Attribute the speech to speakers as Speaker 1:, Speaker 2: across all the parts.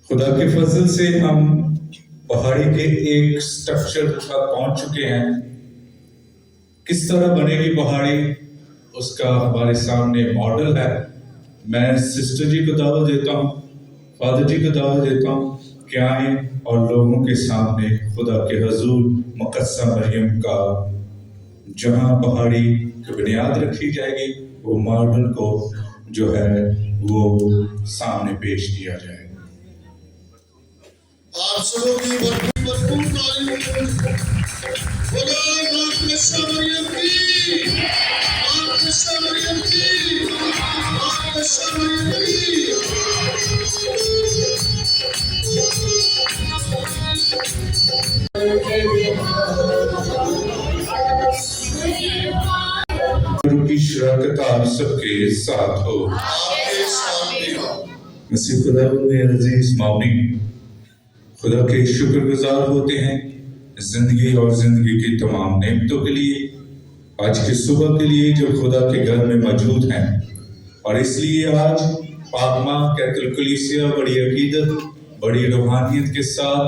Speaker 1: खुदा के फजल से हम पहाड़ी के एक स्ट्रक्चर तक पहुंच चुके हैं। किस तरह बनेगी पहाड़ी, उसका हमारे सामने मॉडल है। मैं सिस्टर जी को दावत देता हूँ, फादर जी को दावत देता हूँ कि आए और लोगों के सामने खुदा के हजूर मुकद्दसा मरियम का जहाँ पहाड़ी की बुनियाद रखी जाएगी, वो मॉडल को जो है वो सामने पेश किया जाएगा।
Speaker 2: आप सबों की भरपूर तारीफ खुदा मुकद्दसा मरियम की, मुकद्दसा मरियम की, मुकद्दसा मरियम की।
Speaker 1: गुरु की शराकत आप सबके साथ हो। मसीह खुदा में अजीज मौनी खुदा के शुक्रगुजार होते हैं जिंदगी और जिंदगी की तमाम नेमतों के लिए, आज की सुबह के लिए जो खुदा के घर में मौजूद हैं। और इसलिए आज पाक मां कैथोलिक कलीसिया बड़ी अकीदत, बड़ी रूहानियत के साथ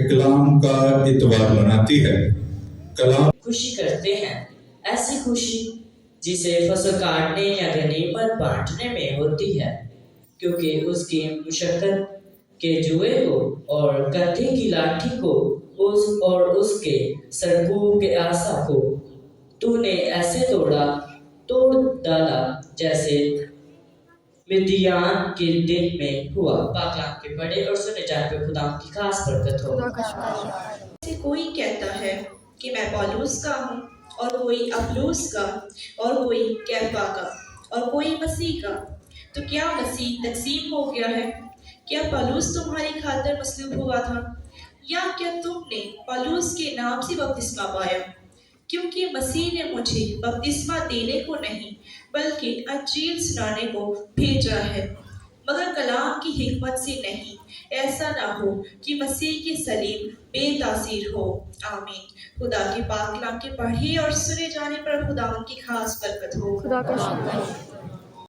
Speaker 1: कलाम का इतवार मनाती है। कलाम
Speaker 3: खुशी करते हैं, ऐसी खुशी जिसे फसल काटने या गनीमत बांटने में होती है, क्योंकि उसकी मुशक्कत के जुए को और कंधे की लाठी को उसके सरकूब के आसा को तूने ऐसे तोड़ डाला जैसे मिदियान के दिन में हुआ। पाकलाम के बड़े और सुने जान पे खुदा की खास बरकत हो।
Speaker 4: कोई कहता है कि मैं पौलुस का हूँ, और कोई अपुल्लोस का, और कोई कैफा का, और कोई मसीह का। तो क्या मसीह तकसीम हो गया है? क्या पौलुस तुम्हारी खातिर मसलूब हुआ था, या क्या तुमने पौलुस के नाम से बपतिस्मा पाया? क्योंकि मसीह ने मुझे बपतिस्मा देने को नहीं बल्कि अंजील सुनाने को भेजा है, मगर कलाम की हिकमत से नहीं, ऐसा ना हो कि मसीह की सलीब बेतासीर हो। आमीन। खुदा के पाक कलाम के पढ़े और सुने जाने पर खुदा उनकी खास बरकत हो। खुदा का शुक्र।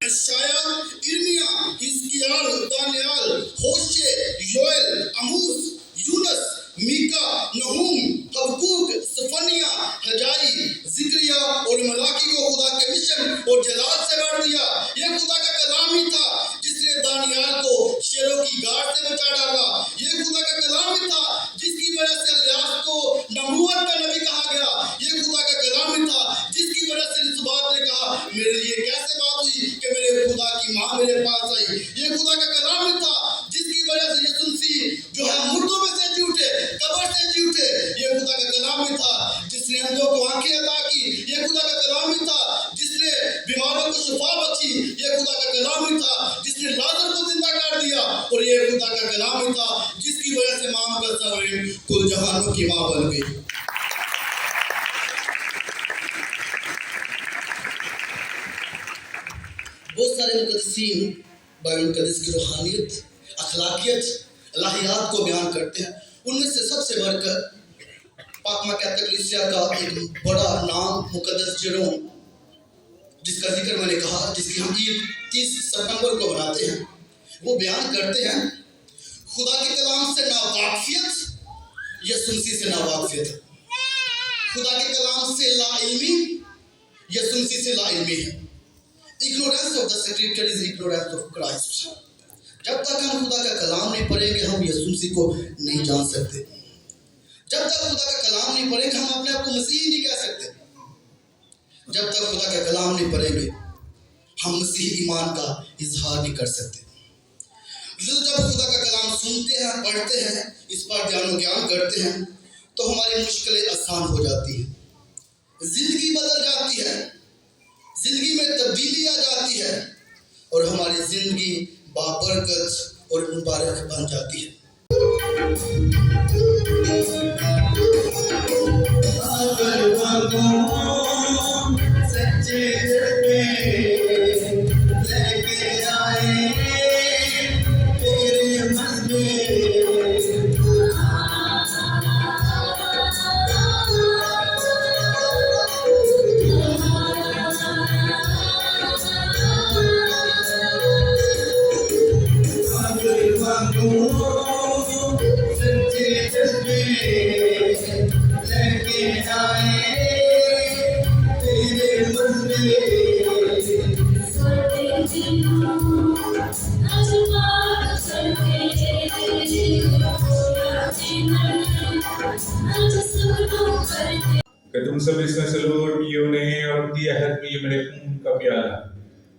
Speaker 2: यशायाह, यिर्मयाह, हिजकिय्याह, दानियल, होशे, योएल, आमोस, यूनुस, मीका, नहूम, हबक्कूक, सफनिया, हजाई, जिक्रिया और मलाकी को खुदा के मिशन और जलाल से भर दिया। यह खुदा का कलाम ही था जिसने दानियल को शेरों की गाड़ से बचा डाला। यह खुदा का कलाम ही था जिसकी वजह से इलियास को नबूवत का नबी कहा गया। यह खुदा का कलाम मेरे लिए कैसे बात हुई कि मेरे खुदा की माँ मेरे पास आई। ये खुदा का कलाम ही था जिसकी वजह से यीशु मसीह जो है मुर्दों में से जी उठे, कब्र से जी उठे। ये खुदा का कलाम ही था जिसने अंधों को आंखें अता की। ये खुदा का कलाम ही था जिसने बीमारों को शिफा बख्शी। ये खुदा का कलाम ही था जिसने लाजर को जिंदा कर दिया। और ये खुदा का कलाम ही था जिसकी वजह से माँ मुकद्दस कुल जहानों की माँ बन गई। बहुत सारे मुकद्दसीन बाइबल मुकद्दस की रूहानियत, अखलाकियत, इलाहियात को बयान करते हैं। उनमें से सबसे बढ़कर पाकमा कैथोलिक कलीसिया का एक बड़ा नाम मुकद्दस जेरोम, जिसका जिक्र मैंने कहा, जिसकी हम ईद 30 सितंबर को मनाते हैं, वो बयान करते हैं खुदा के कलाम से नावाकिफियत यीशु मसीह से नावाकिफियत, खुदा के कलाम से लाइल्मी यीशु मसीह से लाइल्मी है। Ignorance of the scripture is ignorance of Christ. जब तक हम खुदा का कलाम नहीं पढ़ेंगे हम यीशु मसीह को नहीं जान सकते। जब तक खुदा का कलाम नहीं पढ़ेंगे हम अपने आप को मसीह नहीं कह सकते। जब तक खुदा का कलाम नहीं पढ़ेंगे हम मसीह ईमान का इजहार नहीं कर सकते। जब खुदा का कलाम सुनते हैं, पढ़ते हैं, इस पर ध्यान ज्ञान करते हैं तो हमारी मुश्किलें आसान हो जाती हैं, जिंदगी बदल जाती है, जिंदगी में तब्दीली आ जाती है और हमारी जिंदगी बाबरकत और मुबारक बन जाती है।
Speaker 1: कि तुम सब इसमें से लो और पियो नहीं, और दिया है ये मेरे खून का प्याला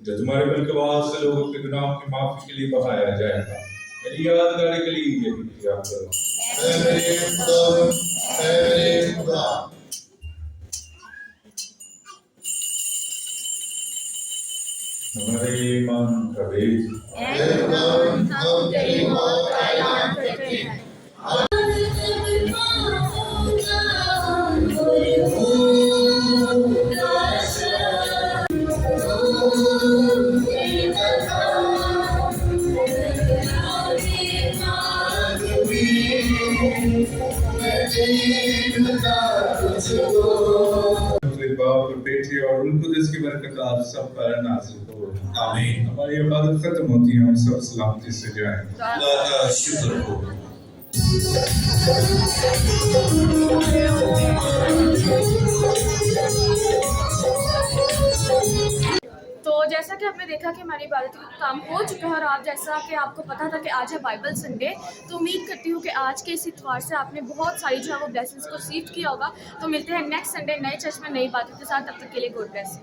Speaker 1: जो तुम्हारे बल के बाद से लोगों के गुनाहों की माफी के लिए बहाया जाएगा। मेरी यादगार के लिए ये विनती आप करो। हमारे ईमान का भेद
Speaker 5: हम तेरी मौत का ऐलान करते हैं।
Speaker 1: बाप और बेटे और उनको जिसकी बरकत आप सब पर नाज़िल हो। आमीन। हमारी इबादत खत्म होती है, हम सब सलामती से जाएं।
Speaker 2: खुदा का शुक्र हो।
Speaker 5: तो जैसा कि आपने देखा कि हमारी इबादत का काम हो चुका है और आप जैसा कि आपको पता था कि आज है बाइबल संडे, तो उम्मीद करती हूँ कि आज के इस इतवार से आपने बहुत सारी जो है वो ब्लेसिंग्स को रिसीव किया होगा। तो मिलते हैं नेक्स्ट संडे नए चर्च में नई बातों के साथ। तब तक के लिए गॉड ब्लेस।